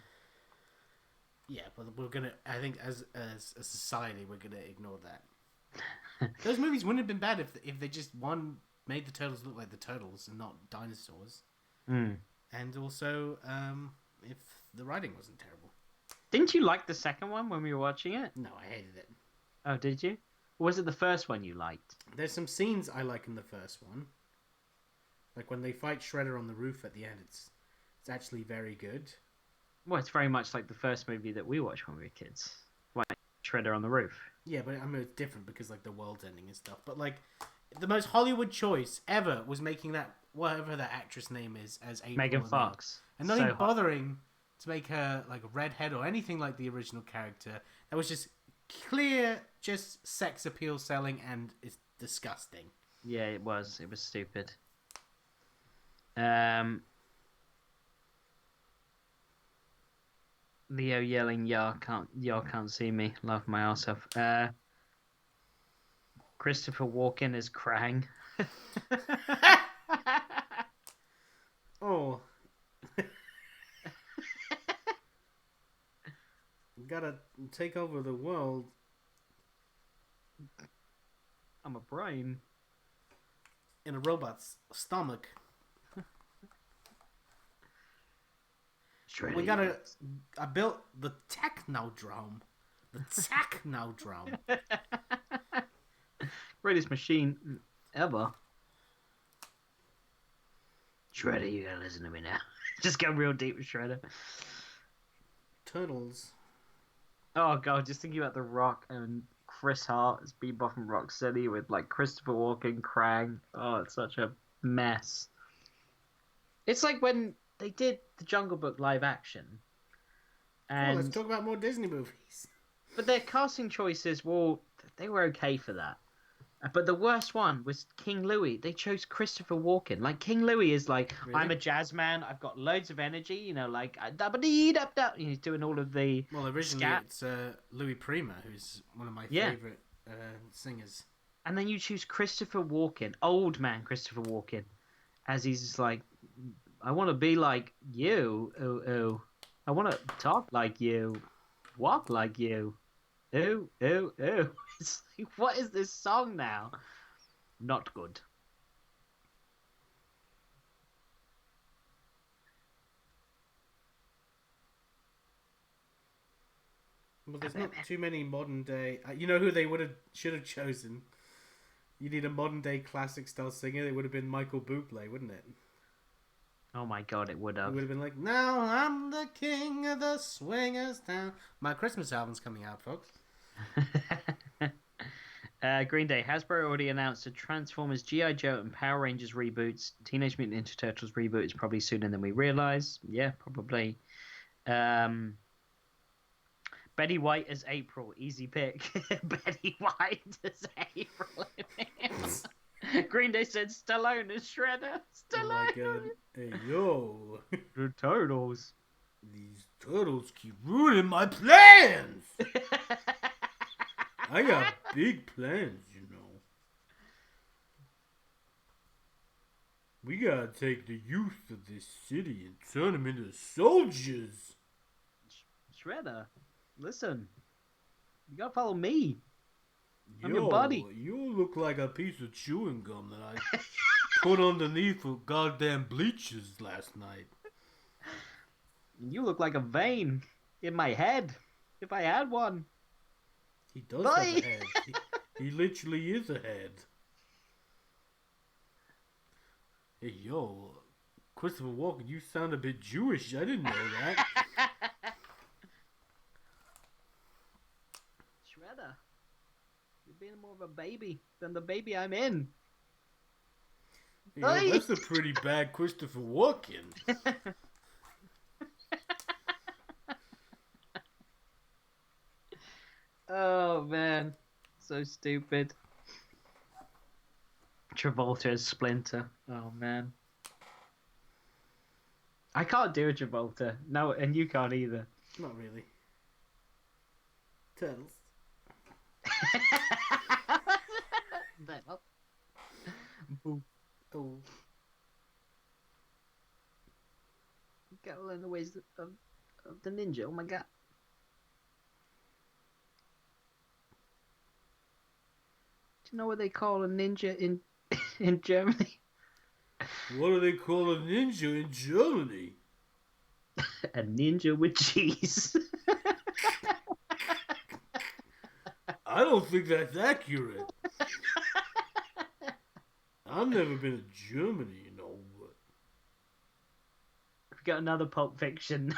Yeah, but we're gonna. I think as a society, we're gonna ignore that. Those movies wouldn't have been bad if they just made the turtles look like the turtles and not dinosaurs. And also, if the writing wasn't terrible. Didn't you like the second one when we were watching it? No, I hated it. Oh, did you? Or was it the first one you liked? There's some scenes I like in the first one. Like when they fight Shredder on the roof at the end, it's actually very good. Well, it's very much like the first movie that we watched when we were kids. Like Shredder on the roof. Yeah, but I mean it's different because like the world's ending and stuff. But like the most Hollywood choice ever was making that whatever that actress name is as April Megan Fox. and not even bothering to make her like a redhead or anything like the original character. That was just clear, just sex appeal selling, and it's disgusting. Yeah, it was. It was stupid. Leo yelling, y'all can't see me. Laugh my ass off. Christopher Walken is Krang. Oh. Gotta take over the world. I'm a brain. In a robot's stomach. We gotta. I built the Technodrome. The Technodrome. Greatest machine ever. Shredder, you gotta listen to me now. Just go real deep with Shredder. Turtles. Oh god, just thinking about The Rock and Chris Hart as Bebop and Rocksteady with like Christopher Walken, Krang. Oh, it's such a mess. It's like when they did the Jungle Book live action. And let's talk about more Disney movies. But their casting choices, well, they were okay for that. But the worst one was King Louie. They chose Christopher Walken. Like, King Louie is like, really? I'm a jazz man. I've got loads of energy. You know, like, da-ba-dee-da-da. He's doing all of the Well, originally scat. It's Louis Prima, who's one of my favourite singers. And then you choose Christopher Walken, old man Christopher Walken, as he's just like, I want to be like you. Ooh, ooh. I want to talk like you. Walk like you. Ooh, ooh, ooh. It's like, what is this song now? Not good. Well, there's not too many modern day. You know who they should have chosen? You need a modern day classic style singer. It would have been Michael Bublé, wouldn't it? Oh my god, it would have. It would have been like, now I'm the king of the swingers town. My Christmas album's coming out, folks. Green Day. Hasbro already announced the Transformers, G.I. Joe, and Power Rangers reboots. Teenage Mutant Ninja Turtles reboot is probably sooner than we realise. Yeah, probably. Betty White as April. Easy pick. Betty White as April. Green Day said Stallone as Shredder. Stallone. Oh my god. Hey, yo. The Turtles. These turtles keep ruining my plans. I got big plans, you know. We gotta take the youth of this city and turn them into soldiers. Shredder, listen. You gotta follow me. I'm Yo, your buddy. you look like a piece of chewing gum that I put underneath for goddamn bleachers last night. You look like a vein in my head. If I had one. He does have a head. He literally is a head. Hey, yo, Christopher Walken, you sound a bit Jewish. I didn't know that. Shredder, you're being more of a baby than the baby I'm in. Yo, that's a pretty bad Christopher Walken. Oh, man. So stupid. Travolta as Splinter. Oh, man. I can't do a Travolta. No, and you can't either. Not really. Turtles. Boom. Oh. Gotta learn the ways of the ninja. Oh, my God. Do you know what they call a ninja in Germany? What do they call a ninja in Germany? A ninja with cheese. I don't think that's accurate. I've never been to Germany, you know. But... We've got another Pulp Fiction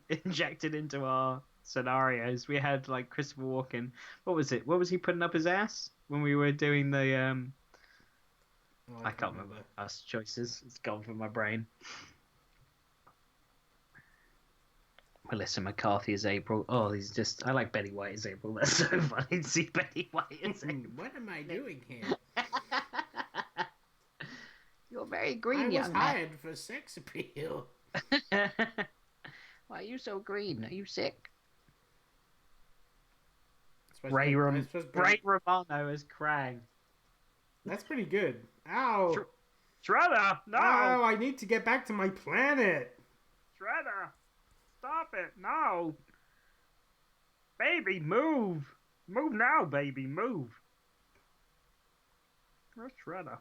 injected into our scenarios. We had like Christopher Walken. What was it? What was he putting up his ass when we were doing the? I can't remember us choices. It's gone from my brain. Melissa McCarthy as April. Oh, he's just. I like Betty White as April. That's so funny to see Betty White as April. What am I doing here? You're very green, young man. I was hired for sex appeal. Why are you so green? Are you sick? Ray Romano as Krang. That's pretty good. Ow! Shredder, no! Oh, I need to get back to my planet. Shredder, stop it! No, baby, move! Move now, baby, move! Where's Shredder?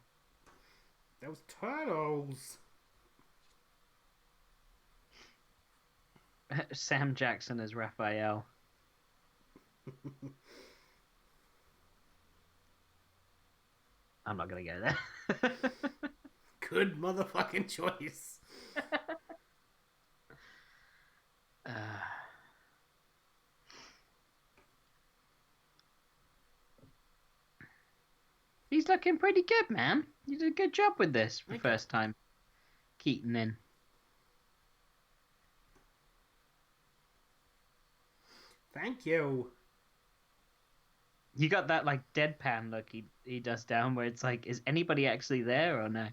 Those turtles. Sam Jackson as Raphael. I'm not gonna go there. Good motherfucking choice. He's looking pretty good, man. You did a good job with this for the first time. Keaton in. Thank you. You got that like deadpan look he does down where it's like, is anybody actually there or no?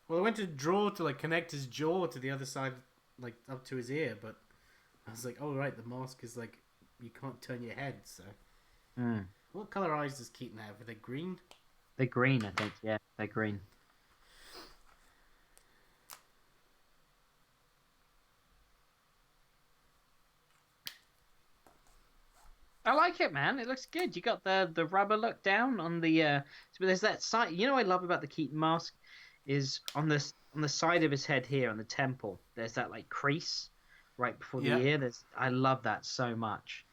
Well, I went to draw to like connect his jaw to the other side, like up to his ear, but I was like, oh right, the mask is like you can't turn your head. So, What color eyes does Keaton have? Are they green? They're green, I think. Yeah, they're green. I like it, man. It looks good. You got the rubber look down on the. So there's that side. You know what I love about the Keaton mask is on the side of his head here on the temple. There's that like crease right before the ear. I love that so much.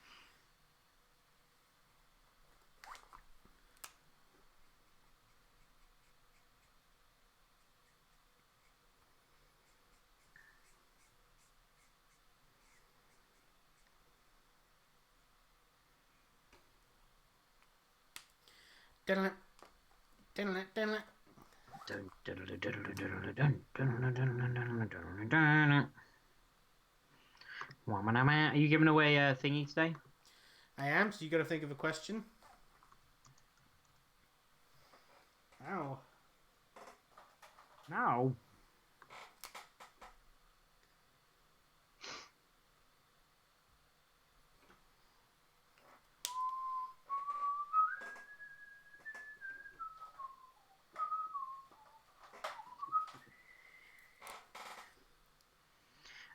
Diddle it. Are you giving away a thingy today? I am, so you got to think of a question. Ow. No.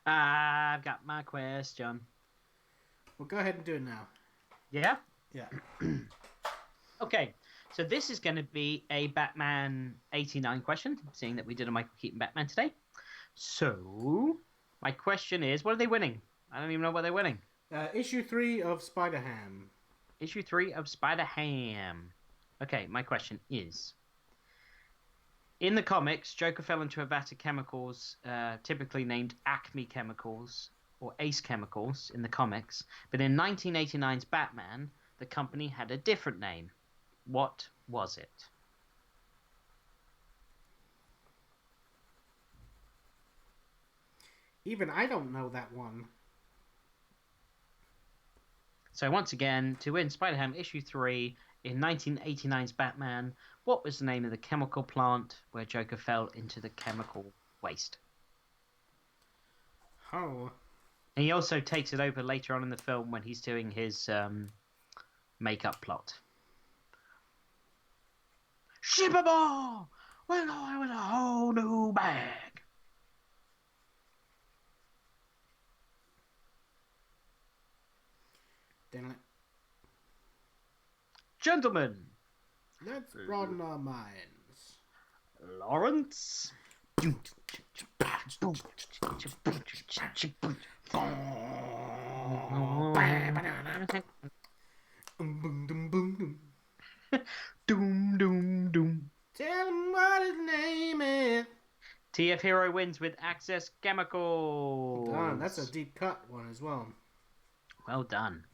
I've got my question. Well, go ahead and do it now. Yeah? Yeah. Okay, so this is going to be a Batman 89 question, seeing that we did a Michael Keaton Batman today. So, my question is, what are they winning? I don't even know what they're winning. Issue 3 of Spider-Ham. Issue 3 of Spider-Ham. Okay, my question is, in the comics, Joker fell into a vat of chemicals, typically named Acme Chemicals, or Ace Chemicals in the comics, but in 1989's Batman, the company had a different name. What was it? Even I don't know that one. So once again, to win Spider-Ham issue 3 in 1989's Batman, what was the name of the chemical plant where Joker fell into the chemical waste? Oh. And he also takes it over later on in the film when he's doing his makeup plot. Shippable! We're going with a whole new bag. Damn it. Gentlemen, Let's broaden our minds. Lawrence. Doom, doom, doom. Tell him what his name is. TF Hero wins with Access Chemicals. Darn, that's a deep cut one as well. Well done.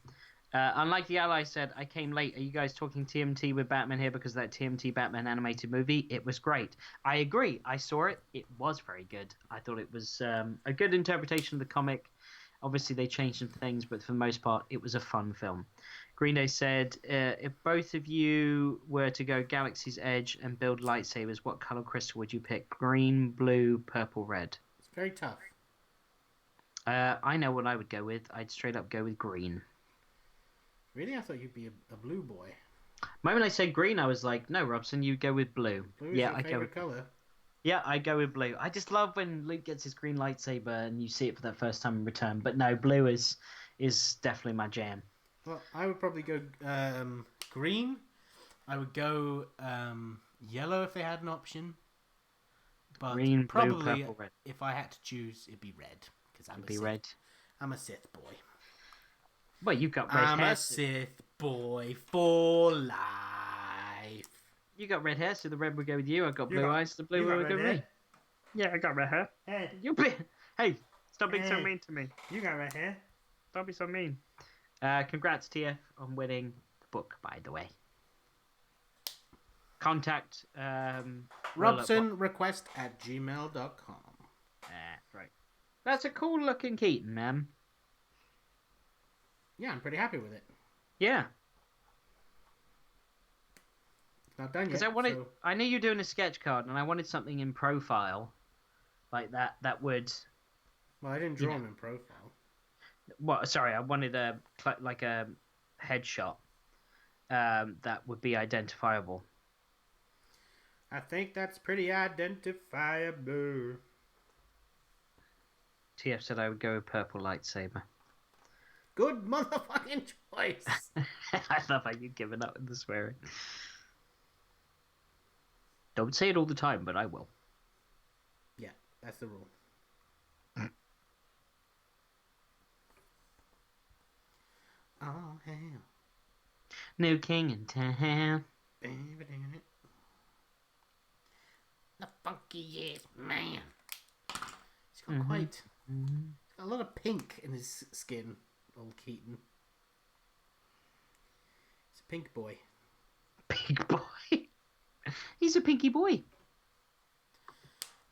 Unlike the ally said, I came late. Are you guys talking TMT with Batman here because of that TMT Batman animated movie? It was great. I agree. I saw it. It was very good. I thought it was a good interpretation of the comic. Obviously, they changed some things, but for the most part, it was a fun film. Green Day said, if both of you were to go Galaxy's Edge and build lightsabers, what color crystal would you pick? Green, blue, purple, red? It's very tough. I know what I would go with. I'd straight up go with green. Really? I thought you'd be a blue boy. The moment I said green, I was like, no, Robson, you go with blue. Blue is your favorite color. Yeah, I go with blue. I just love when Luke gets his green lightsaber and you see it for the first time in Return. But no, blue is definitely my jam. Well, I would probably go green. I would go yellow if they had an option. But Green, probably, blue, purple, red. If I had to choose, it'd be red. Because I'm a Sith boy. Well, you've got red hair. I'm a Sith boy for life. You got red hair, so the red would go with you. I got blue eyes, so the blue would go with me. Yeah, I got red hair. Hey, Hey, stop being so mean to me. you got red hair. Don't be so mean. Congrats, TF, on winning the book, by the way. Contact RobsonRequest@gmail.com. Right. That's a cool looking Keaton, man. Yeah, I'm pretty happy with it. Yeah. It's not done yet. Because I knew you were doing a sketch card, and I wanted something in profile, like that would. Well, I didn't draw him in profile. Well, sorry, I wanted a headshot that would be identifiable. I think that's pretty identifiable. TF said I would go with purple lightsaber. Good motherfucking choice. I love how you've given up with the swearing. Don't say it all the time, but I will. Yeah, that's the rule. Oh, hell. New king in town. The funkiest man. He's got quite... He's got a lot of pink in his skin, old Keaton. He's a pink boy. Pink boy. He's a pinky boy.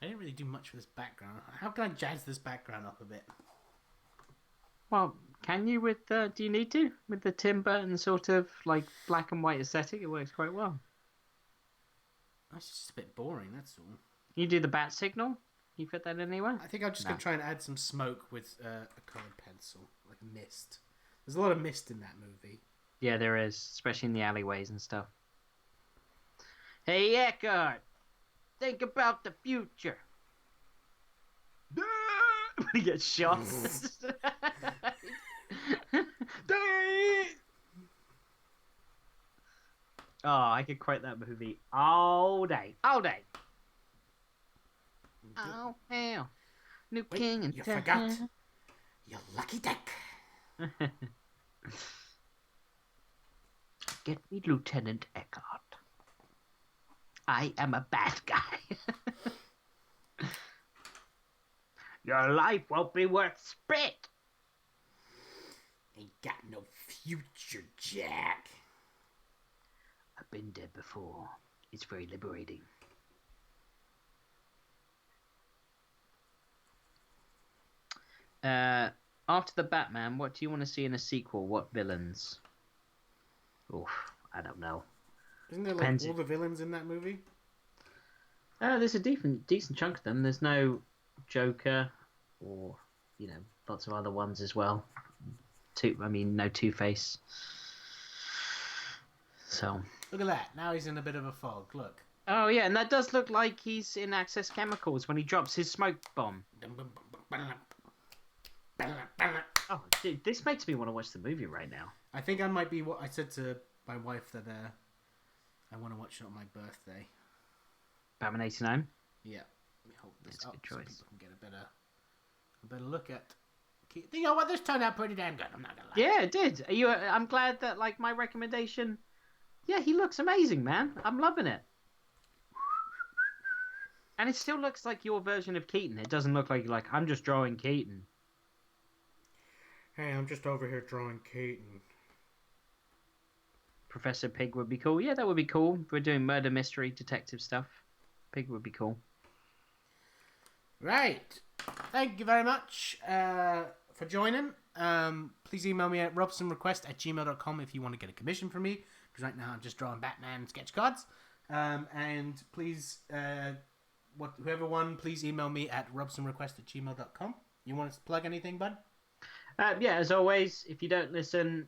I didn't really do much with this background. How can I jazz this background up a bit? Well, can you with do you need to? With the Tim Burton sort of like black and white aesthetic, it works quite well. That's just a bit boring, that's all. You do the bat signal? You fit that in anywhere? I think I'm just going to try and add some smoke with a coloured pencil, like a mist. There's a lot of mist in that movie. Yeah, there is, especially in the alleyways and stuff. Hey, Eckhart! Think about the future. he gets shot. Oh, I could quote that movie all day. All day. Oh, hell. New Wait, king in you town. forgot. You lucky dick. Get me Lieutenant Eckhart. I am a bad guy. Your life won't be worth spit. Ain't got no future, Jack. I've been dead before. It's very liberating. After the Batman, what do you want to see in a sequel? What villains? Oof, I don't know. Isn't there like all the villains in that movie? There's a decent chunk of them. There's no Joker, or lots of other ones as well. No Two-Face. So. Look at that. Now he's in a bit of a fog. Look. Oh yeah, and that does look like he's in Access Chemicals when he drops his smoke bomb. Oh, dude, this makes me want to watch the movie right now. I think I might be what I said to my wife that I want to watch it on my birthday. Batman 89? Yeah. Let me hold this That's up a good choice. so people can get a better look at. You know what? This turned out pretty damn good. I'm not gonna lie. Yeah, it did. I'm glad that my recommendation. Yeah, he looks amazing, man. I'm loving it. And it still looks like your version of Keaton. It doesn't look like I'm just drawing Keaton. Hey, I'm just over here drawing Keaton. Professor Pig would be cool. Yeah, that would be cool. We're doing murder mystery detective stuff. Pig would be cool. Right. Thank you very much for joining. Please email me at robsonrequest@gmail.com if you want to get a commission from me. Because right now I'm just drawing Batman sketch cards. And please, whoever won, please email me at robsonrequest@gmail.com. You want to plug anything, bud? Yeah, as always, if you don't listen,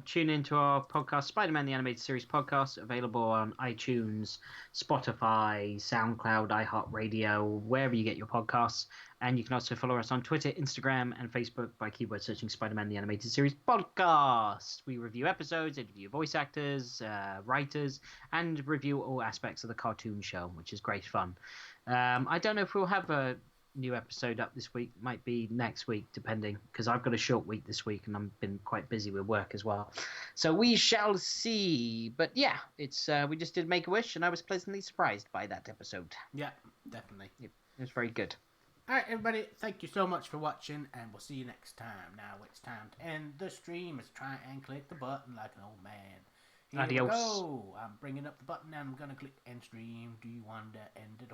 tune into our podcast, Spider-Man the Animated Series podcast, available on iTunes, Spotify, SoundCloud, iHeartRadio, wherever you get your podcasts. And you can also follow us on Twitter, Instagram, and Facebook by keyword searching Spider-Man the Animated Series podcast. We review episodes, interview voice actors, writers, and review all aspects of the cartoon show, which is great fun. I don't know if we'll have a new episode up this week. Might be next week, depending, because I've got a short week this week and I've been quite busy with work as well, so we shall see. But yeah, it's we just did Make-A-Wish and I was pleasantly surprised by that episode. Yeah, definitely. It was very good. Alright, everybody, thank you so much for watching, and we'll see you next time. Now it's time to end the stream. Let's try and click the button like an old man. Here Adios. we go. I'm bringing up the button and I'm gonna click end stream. Do you want to end it?